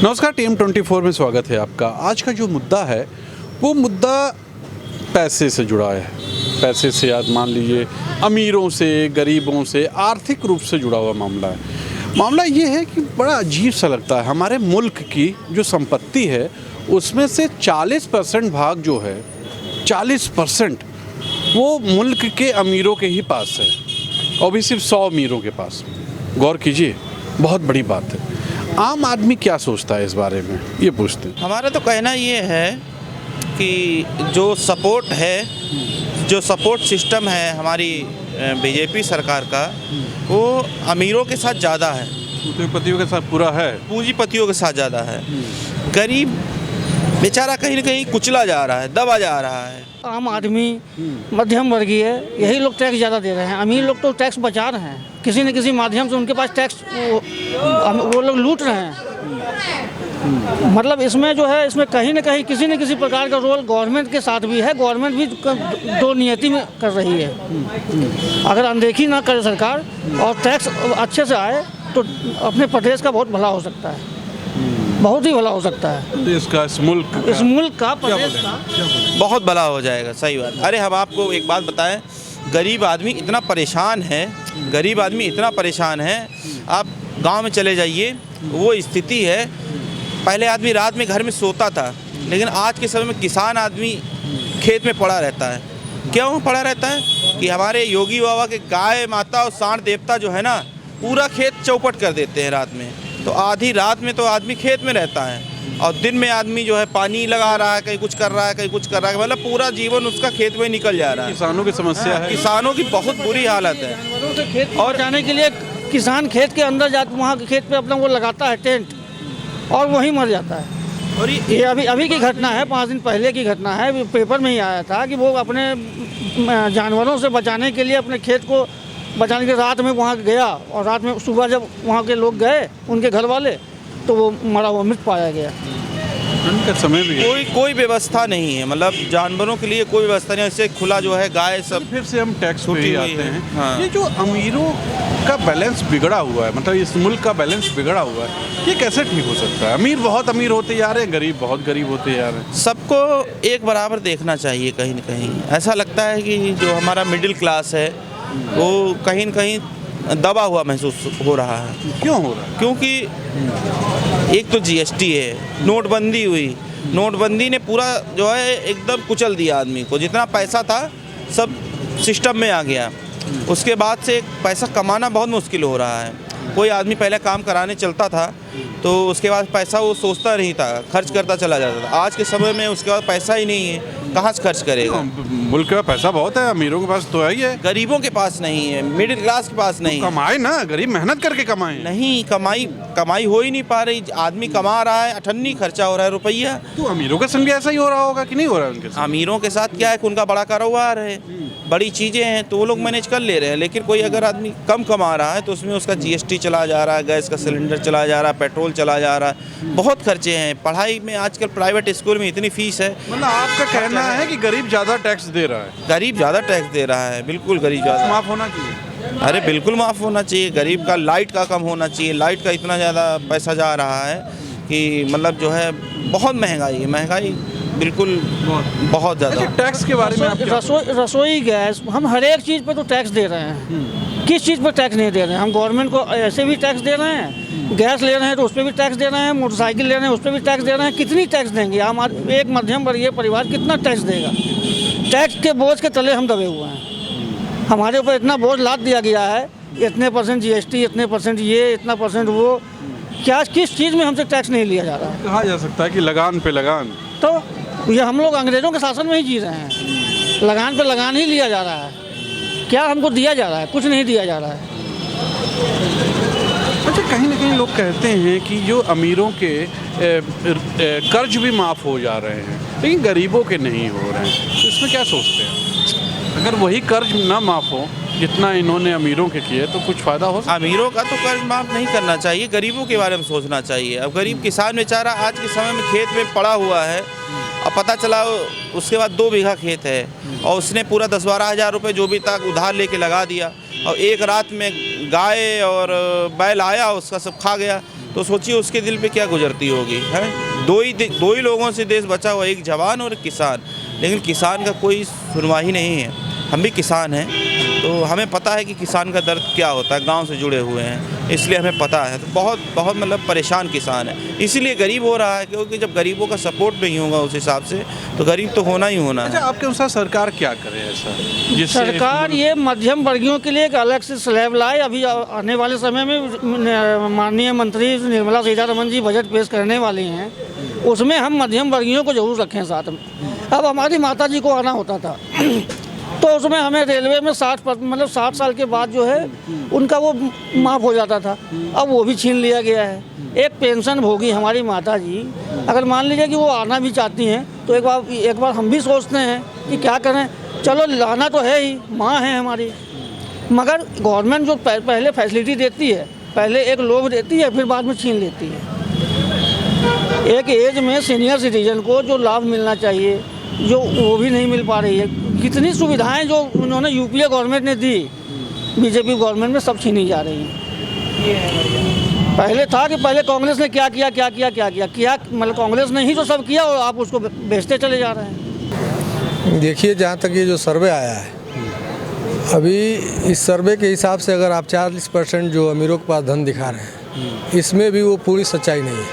नमस्कार, TM24 में स्वागत है आपका। आज का जो मुद्दा है वो मुद्दा पैसे से जुड़ा है। पैसे से याद मान लीजिए अमीरों से, गरीबों से, आर्थिक रूप से जुड़ा हुआ मामला है। मामला ये है कि बड़ा अजीब सा लगता है, हमारे मुल्क की जो संपत्ति है उसमें से 40% भाग जो है, 40% वो मुल्क के अमीरों के ही पास है, और भी सिर्फ 100 अमीरों के पास। गौर कीजिए, बहुत बड़ी बात है। आम आदमी क्या सोचता है इस बारे में, ये पूछते हैं। हमारा तो कहना ये है कि जो सपोर्ट सिस्टम है हमारी बीजेपी सरकार का, वो अमीरों के साथ ज़्यादा है, पूंजीपतियों के साथ पूरा है, पूंजीपतियों के साथ ज़्यादा है। गरीब बेचारा कहीं ना कहीं कुचला जा रहा है, दबा जा रहा है। आम आदमी, मध्यम वर्गीय, यही लोग टैक्स ज़्यादा दे रहे हैं। अमीर लोग तो टैक्स बचा रहे हैं, किसी न किसी माध्यम से उनके पास टैक्स वो लोग लूट रहे हैं। मतलब इसमें जो है, इसमें कहीं न कहीं किसी न किसी प्रकार का रोल गवर्नमेंट के साथ भी है। गवर्नमेंट भी दो नियति में कर रही है। अगर अनदेखी ना करे सरकार और टैक्स अच्छे से आए तो अपने प्रदेश का बहुत भला हो सकता है, बहुत ही भला हो सकता है। इस मुल्क का, प्रदेश का बहुत भला हो जाएगा। सही बात। अरे हम आपको एक बात बताएं, गरीब आदमी इतना परेशान है, आप गांव में चले जाइए, वो स्थिति है। पहले आदमी रात में घर में सोता था, लेकिन आज के समय में किसान आदमी खेत में पड़ा रहता है। क्यों पड़ा रहता है? कि हमारे योगी बाबा के गाय माता और सांड देवता जो है ना, पूरा खेत चौपट कर देते हैं रात में। तो आधी रात में तो आदमी खेत में रहता है, और दिन में आदमी जो है पानी लगा रहा है, कहीं कुछ कर रहा है, कहीं कुछ कर रहा है। मतलब पूरा जीवन उसका खेत में निकल जा रहा है। किसानों की समस्या है, किसानों की बहुत बुरी हालत है। जानवरों से खेत और जाने के लिए किसान खेत के अंदर जाकर वहाँ खेत पे अपना वो लगाता है टेंट, और वहीं मर जाता है। और ये अभी की घटना है, 5 दिन पहले की घटना है। पेपर में ही आया था कि वो अपने जानवरों से बचाने के लिए, अपने खेत को बचाने के रात में वहाँ गया, और रात में सुबह जब वहाँ के लोग गए, उनके घर वाले, तो वो मरा हुआ मृत पाया गया। उनका समय भी है। कोई व्यवस्था नहीं है, मतलब जानवरों के लिए कोई व्यवस्था नहीं है। इससे खुला जो है गाय सब। फिर से हम टैक्स पे ही आते हैं। हाँ। ये जो अमीरों का बैलेंस बिगड़ा हुआ है, मतलब इस मुल्क का बैलेंस बिगड़ा हुआ है, ये कैसे ठीक हो सकता है? अमीर बहुत अमीर होते जा रहे हैं, गरीब बहुत गरीब होते जा रहे हैं। सबको एक बराबर देखना चाहिए। कहीं न कहीं ऐसा लगता है कि जो हमारा मिडिल क्लास है वो कहीं न कहीं दबा हुआ महसूस हो रहा है। क्यों हो रहा है? क्योंकि एक तो GST है, नोटबंदी हुई, नोटबंदी ने पूरा जो है एकदम कुचल दिया आदमी को। जितना पैसा था सब सिस्टम में आ गया। उसके बाद से पैसा कमाना बहुत मुश्किल हो रहा है। कोई आदमी पहले काम कराने चलता था तो उसके बाद पैसा वो सोचता नहीं था, खर्च करता चला जाता था। आज के समय में उसके बाद पैसा ही नहीं है, कहाँ से खर्च करेगा? मुल्क में पैसा बहुत है, अमीरों के पास तो है ही है, गरीबों के पास नहीं है, मिडिल क्लास के पास नहीं है। कमाए ना, गरीब मेहनत करके कमाए। नहीं, कमाई हो ही नहीं पा रही। आदमी कमा रहा है, अठन्नी खर्चा हो रहा है रुपया। तो अमीरों के संग भी ऐसा ही हो रहा होगा कि नहीं हो रहा है उनके साथ? अमीरों के साथ क्या है कि उनका बड़ा कारोबार है, बड़ी चीज़ें हैं, तो वो लोग मैनेज कर ले रहे हैं। लेकिन कोई अगर आदमी कम कमा रहा है तो उसमें उसका GST चला जा रहा है, गैस का सिलेंडर चला जा रहा है, पेट्रोल चला जा रहा है, बहुत खर्चे हैं। पढ़ाई में आजकल प्राइवेट स्कूल में इतनी फीस है। मतलब आपका कहना है कि गरीब ज़्यादा टैक्स दे रहा है? गरीब ज़्यादा टैक्स दे रहा है, बिल्कुल गरीब ज़्यादा। माफ़ होना चाहिए। अरे बिल्कुल माफ़ होना चाहिए। गरीब का लाइट का कम होना चाहिए। लाइट का इतना ज़्यादा पैसा जा रहा है कि मतलब जो है बहुत महंगाई बिल्कुल बहुत ज़्यादा। टैक्स के बारे में आप क्या? रसोई गैस, हम हर एक चीज़ पे तो टैक्स दे रहे हैं। किस चीज़ पर टैक्स नहीं दे रहे हैं? हम गवर्नमेंट को ऐसे भी टैक्स दे रहे हैं, गैस ले रहे हैं तो उस पर भी टैक्स दे रहे हैं, मोटरसाइकिल ले रहे हैं उस पर भी टैक्स दे रहे हैं। कितनी टैक्स देंगे? हम एक मध्यम वर्गीय परिवार कितना टैक्स देगा? टैक्स के बोझ के तले हम दबे हुए हैं। हमारे ऊपर इतना बोझ लाद दिया गया है, इतने % GST, इतने % ये, इतना % वो। क्या किस चीज़ में हमसे टैक्स नहीं लिया जा रहा है? कहा जा सकता है कि लगान पे लगान। तो ये हम लोग अंग्रेज़ों के शासन में ही जी रहे हैं। लगान पे लगान ही लिया जा रहा है। क्या हमको दिया जा रहा है? कुछ नहीं दिया जा रहा है। अच्छा, कहीं ना कहीं लोग कहते हैं कि जो अमीरों के कर्ज भी माफ़ हो जा रहे हैं, लेकिन गरीबों के नहीं हो रहे हैं। तो इसमें क्या सोचते हैं? अगर वही कर्ज ना माफ़ हो जितना इन्होंने अमीरों के किए तो कुछ फ़ायदा हो सकता? अमीरों का तो कर्ज माफ़ नहीं करना चाहिए, गरीबों के बारे में सोचना चाहिए। अब गरीब किसान बेचारा आज के समय में खेत में पड़ा हुआ है, अब पता चला उसके बाद 2 बीघा खेत है और उसने पूरा 10-12 हज़ार रुपये जो भी था उधार लेके लगा दिया, और एक रात में गाय और बैल आया उसका सब खा गया। तो सोचिए उसके दिल पे क्या गुजरती होगी, है। दो ही लोगों से देश बचा हुआ, एक जवान और एक किसान, लेकिन किसान का कोई सुनवाई नहीं है। हम भी किसान हैं तो हमें पता है कि किसान का दर्द क्या होता है, गांव से जुड़े हुए हैं, इसलिए हमें पता है। तो बहुत बहुत मतलब परेशान किसान है, इसीलिए गरीब हो रहा है, क्योंकि जब गरीबों का सपोर्ट नहीं होगा उस हिसाब से तो गरीब तो होना ही होना अच्छा, है। आपके अनुसार सरकार क्या करे ऐसा जिससे सरकार ये मध्यम वर्गियों के लिए एक अलग से स्लैब लाए। अभी आने वाले समय में माननीय मंत्री निर्मला सीतारमण जी बजट पेश करने वाली हैं, उसमें हम मध्यम वर्गियों को जरूर रखें साथ में। अब हमारी माता जी को आना होता था तो उसमें हमें रेलवे में 60 साल के बाद जो है उनका वो माफ़ हो जाता था, अब वो भी छीन लिया गया है। एक पेंशन भोगी हमारी माता जी, अगर मान लीजिए कि वो आना भी चाहती हैं तो एक बार हम भी सोचते हैं कि क्या करें, चलो लाना तो है ही, माँ है हमारी, मगर गवर्नमेंट जो पहले फैसिलिटी देती है, पहले एक लोभ देती है, फिर बाद में छीन लेती है। एक एज में सीनियर सिटीजन को जो लाभ मिलना चाहिए जो वो भी नहीं मिल पा रही है। कितनी सुविधाएं जो उन्होंने यूपीए गवर्नमेंट ने दी, बीजेपी गवर्नमेंट में सब छीनी जा रही हैं। पहले था कि पहले कांग्रेस ने क्या किया मतलब कांग्रेस ने ही तो सब किया और आप उसको बेचते चले जा रहे हैं। देखिए, जहाँ तक ये जो सर्वे आया है, अभी इस सर्वे के हिसाब से अगर आप 40% जो अमीरों के पास धन दिखा रहे हैं, इसमें भी वो पूरी सच्चाई नहीं है।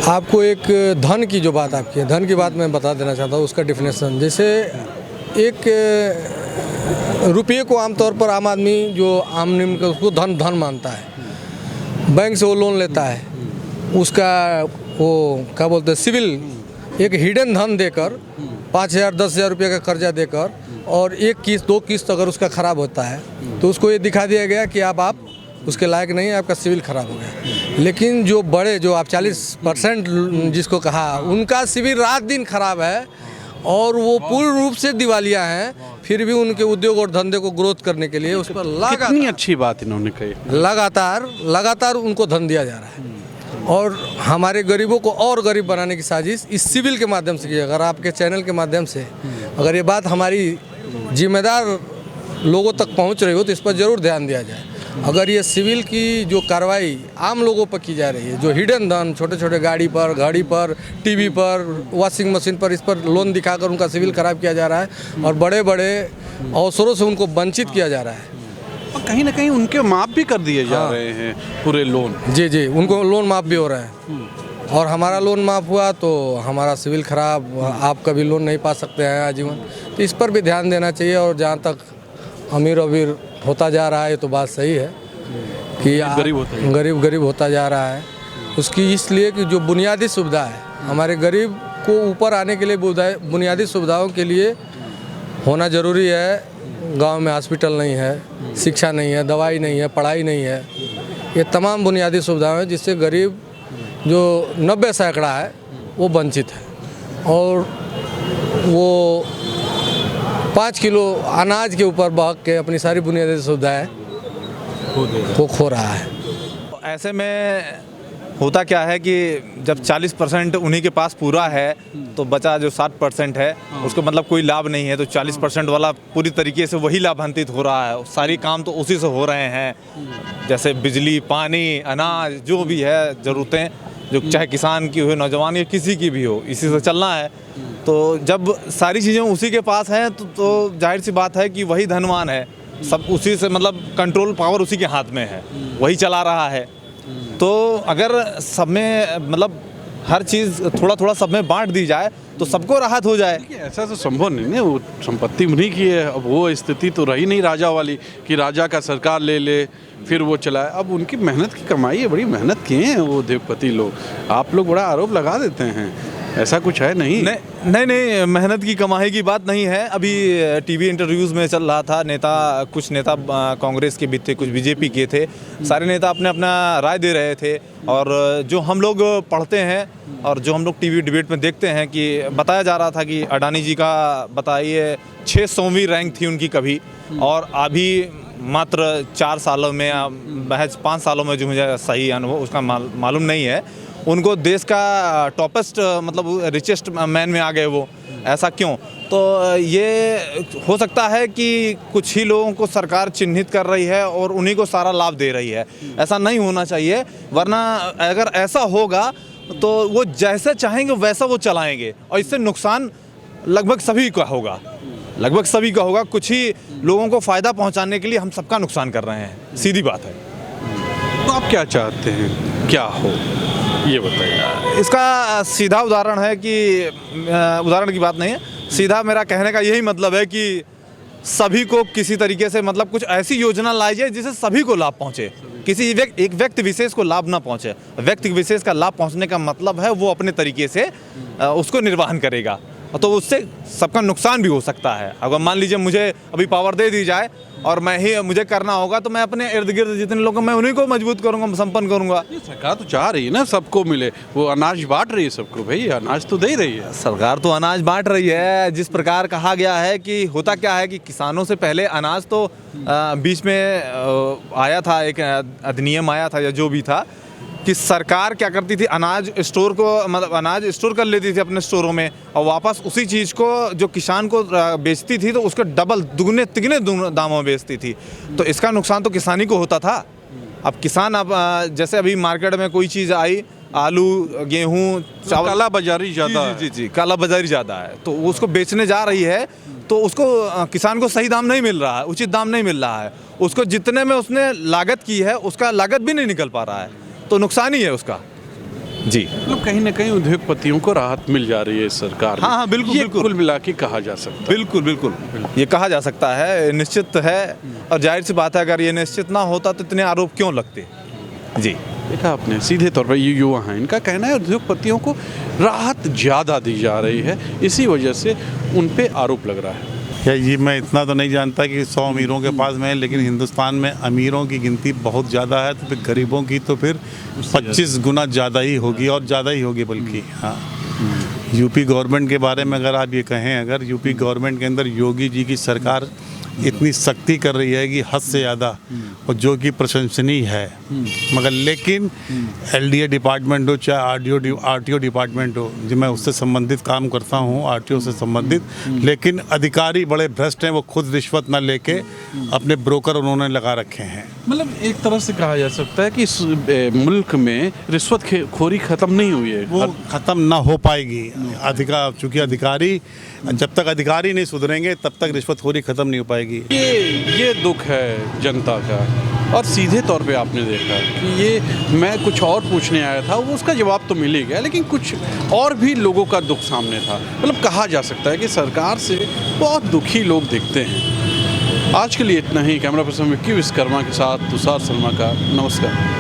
आपको एक धन की जो बात आपकी है, धन की बात मैं बता देना चाहता हूँ, उसका डिफिनेशन। जैसे एक रुपये को आमतौर पर आम आदमी जो आम निम्न का उसको धन मानता है। बैंक से वो लोन लेता है, उसका वो क्या बोलते हैं सिविल, एक हिडन धन देकर 5,000-10,000 रुपये का कर्जा देकर, और एक किस्त 2 किस्त अगर उसका ख़राब होता है तो उसको ये दिखा दिया गया कि आप उसके लायक नहीं है, आपका सिविल ख़राब हो गया। लेकिन जो बड़े जो आप 40% जिसको कहा, उनका सिविल रात दिन ख़राब है और वो पूर्ण रूप से दिवालिया हैं, फिर भी उनके उद्योग और धंधे को ग्रोथ करने के लिए उस पर कितनी अच्छी बात इन्होंने कही, लगातार उनको धन दिया जा रहा है। और हमारे गरीबों को और गरीब बनाने की साजिश इस सिविल के माध्यम से की। अगर आपके चैनल के माध्यम से अगर ये बात हमारी जिम्मेदार लोगों तक पहुंच रही हो तो इस पर ज़रूर ध्यान दिया जाए। अगर ये सिविल की जो कार्रवाई आम लोगों पर की जा रही है, जो हिडन धन छोटे छोटे गाड़ी पर, घड़ी पर, टीवी पर, वॉशिंग मशीन पर, इस पर लोन दिखाकर उनका सिविल खराब किया जा रहा है और बड़े बड़े अवसरों से उनको वंचित किया जा रहा है। और कहीं ना कहीं उनके माफ़ भी कर दिए जा रहे हैं पूरे लोन। जी, उनको लोन माफ़ भी हो रहा है। और हमारा लोन माफ़ हुआ तो हमारा सिविल खराब, आप कभी लोन नहीं पा सकते हैं आजीवन। तो इस पर भी ध्यान देना चाहिए। और जहाँ तक अमीर होता जा रहा है, तो बात सही है कि गरीब होता जा रहा है। उसकी इसलिए कि जो बुनियादी सुविधा है, हमारे गरीब को ऊपर आने के लिए बुनियादी सुविधाओं के लिए होना ज़रूरी है। गांव में हॉस्पिटल नहीं है, शिक्षा नहीं है, दवाई नहीं है, पढ़ाई नहीं है, ये तमाम बुनियादी सुविधाएं हैं जिससे गरीब जो 90 सैकड़ा है वो वंचित है। और वो 5 किलो अनाज के ऊपर बहक के अपनी सारी बुनियादी सुविधाएं वो खो रहा है। ऐसे में होता क्या है कि जब 40% उन्हीं के पास पूरा है तो बचा जो 60% है उसको मतलब कोई लाभ नहीं है, तो 40% वाला पूरी तरीके से वही लाभान्वित हो रहा है। सारी काम तो उसी से हो रहे हैं, जैसे बिजली, पानी, अनाज, जो भी है ज़रूरतें, जो चाहे किसान की हो, नौजवान या किसी की भी हो, इसी से चलना है। तो जब सारी चीज़ें उसी के पास हैं तो जाहिर सी बात है कि वही धनवान है, सब उसी से मतलब कंट्रोल पावर उसी के हाथ में है, वही चला रहा है। तो अगर सब में मतलब हर चीज़ थोड़ा थोड़ा सब में बांट दी जाए तो सबको राहत हो जाए। ऐसा तो संभव नहीं है, वो संपत्ति उन्हीं की है। अब वो स्थिति तो रही नहीं राजा वाली कि राजा का सरकार ले ले फिर वो चलाए। अब उनकी मेहनत की कमाई है, बड़ी मेहनत किए हैं वो उद्योगपति लोग। आप लोग बड़ा आरोप लगा देते हैं, ऐसा कुछ है नहीं। नहीं, मेहनत की कमाई की बात नहीं है। अभी टीवी इंटरव्यूज़ में चल रहा था, कुछ नेता कांग्रेस के भी थे, कुछ बीजेपी के थे, सारे नेता अपने अपना राय दे रहे थे। और जो हम लोग पढ़ते हैं और जो हम लोग टीवी डिबेट में देखते हैं कि बताया जा रहा था कि अडानी जी का बताइए 600वीं रैंक थी उनकी कभी, और अभी मात्र 4 सालों में, महज 5 सालों में, जो मुझे सही अनुभव उसका मालूम नहीं है, उनको देश का टॉपेस्ट मतलब रिचेस्ट मैन में आ गए वो। ऐसा क्यों? तो ये हो सकता है कि कुछ ही लोगों को सरकार चिन्हित कर रही है और उन्हीं को सारा लाभ दे रही है। ऐसा नहीं होना चाहिए, वरना अगर ऐसा होगा तो वो जैसे चाहेंगे वैसा वो चलाएंगे और इससे नुकसान लगभग सभी का होगा, लगभग सभी का होगा। कुछ ही लोगों को फ़ायदा पहुंचाने के लिए हम सबका नुकसान कर रहे हैं, सीधी बात है। तो आप क्या चाहते हैं क्या हो, ये बताइए। इसका सीधा उदाहरण है कि उदाहरण की बात नहीं है, सीधा मेरा कहने का यही मतलब है कि सभी को किसी तरीके से मतलब कुछ ऐसी योजना लाई जाए जिससे सभी को लाभ पहुंचे, किसी एक व्यक्ति विशेष को लाभ ना पहुंचे। व्यक्ति विशेष का लाभ पहुंचने का मतलब है वो अपने तरीके से उसको निर्वहन करेगा, तो उससे सबका नुकसान भी हो सकता है। अगर मान लीजिए मुझे अभी पावर दे दी जाए और मुझे करना होगा, तो मैं अपने इर्द गिर्द जितने लोग हैं मैं उन्हीं को मजबूत करूंगा, संपन्न करूंगा। ये सरकार तो चाह रही है ना सबको मिले, वो अनाज बांट रही है सबको, भाई अनाज तो दे रही है। सरकार तो अनाज बांट रही है, जिस प्रकार कहा गया है कि होता क्या है कि किसानों से पहले अनाज तो बीच में आया था, एक अधिनियम आया था या जो भी था, कि सरकार क्या करती थी, अनाज स्टोर को मतलब अनाज स्टोर कर लेती थी अपने स्टोरों में और वापस उसी चीज़ को जो किसान को बेचती थी तो उसको डबल दुगने तिगने दामों में बेचती थी। तो इसका नुकसान तो किसानी को होता था। अब किसान अब जैसे अभी मार्केट में कोई चीज़ आई, आलू गेहूँ चावल, काला बाजारी ज़्यादा है। जी काला बाजारी ज़्यादा है, तो उसको बेचने जा रही है तो उसको किसान को सही दाम नहीं मिल रहा है, उचित दाम नहीं मिल रहा है। उसको जितने में उसने लागत की है उसका लागत भी नहीं निकल पा रहा है, तो नुकसान ही है उसका। जी मतलब कहीं ना कहीं उद्योगपतियों को राहत मिल जा रही है इस सरकार में। हाँ, बिल्कुल, ये बिल्कुल। कुल मिला के कहा जा सकता है। बिल्कुल ये कहा जा सकता है, निश्चित है। और जाहिर सी बात है अगर ये निश्चित ना होता तो इतने आरोप क्यों लगते। जी देखा आपने, सीधे तौर पर ये युवा हैं, इनका कहना है उद्योगपतियों को राहत ज़्यादा दी जा रही है, इसी वजह से उन पे आरोप लग रहा है। क्या जी, मैं इतना तो नहीं जानता कि 100 अमीरों के पास में है, लेकिन हिंदुस्तान में अमीरों की गिनती बहुत ज़्यादा है, तो फिर गरीबों की तो फिर 25 गुना ज़्यादा ही होगी, और ज़्यादा ही होगी बल्कि। हाँ, यूपी गवर्नमेंट के बारे में अगर आप ये कहें, अगर यूपी गवर्नमेंट के अंदर योगी जी की सरकार इतनी सख्ती कर रही है कि हद से ज़्यादा, और जो कि प्रशंसनीय है, मगर लेकिन एलडीए डिपार्टमेंट हो चाहे आरटीओ डिपार्टमेंट हो, जो मैं उससे संबंधित काम करता हूँ, आरटीओ से संबंधित, लेकिन अधिकारी बड़े भ्रष्ट हैं, वो खुद रिश्वत ना लेके अपने ब्रोकर उन्होंने लगा रखे हैं। मतलब एक तरह से कहा जा सकता है कि इस मुल्क में रिश्वत खोरी खत्म नहीं हुई है, वो ख़त्म ना हो पाएगी। चूँकि अधिकारी, जब तक अधिकारी नहीं सुधरेंगे तब तक रिश्वतखोरी ख़त्म नहीं हो पाएगी। ये दुख है जनता का। और सीधे तौर पे आपने देखा कि ये मैं कुछ और पूछने आया था, वो उसका जवाब तो मिल ही गया, लेकिन कुछ और भी लोगों का दुख सामने था। मतलब कहा जा सकता है कि सरकार से बहुत दुखी लोग दिखते हैं। आज के लिए इतना ही। कैमरा पर्सन विक्की विश्वकर्मा के साथ तुषार शर्मा का नमस्कार।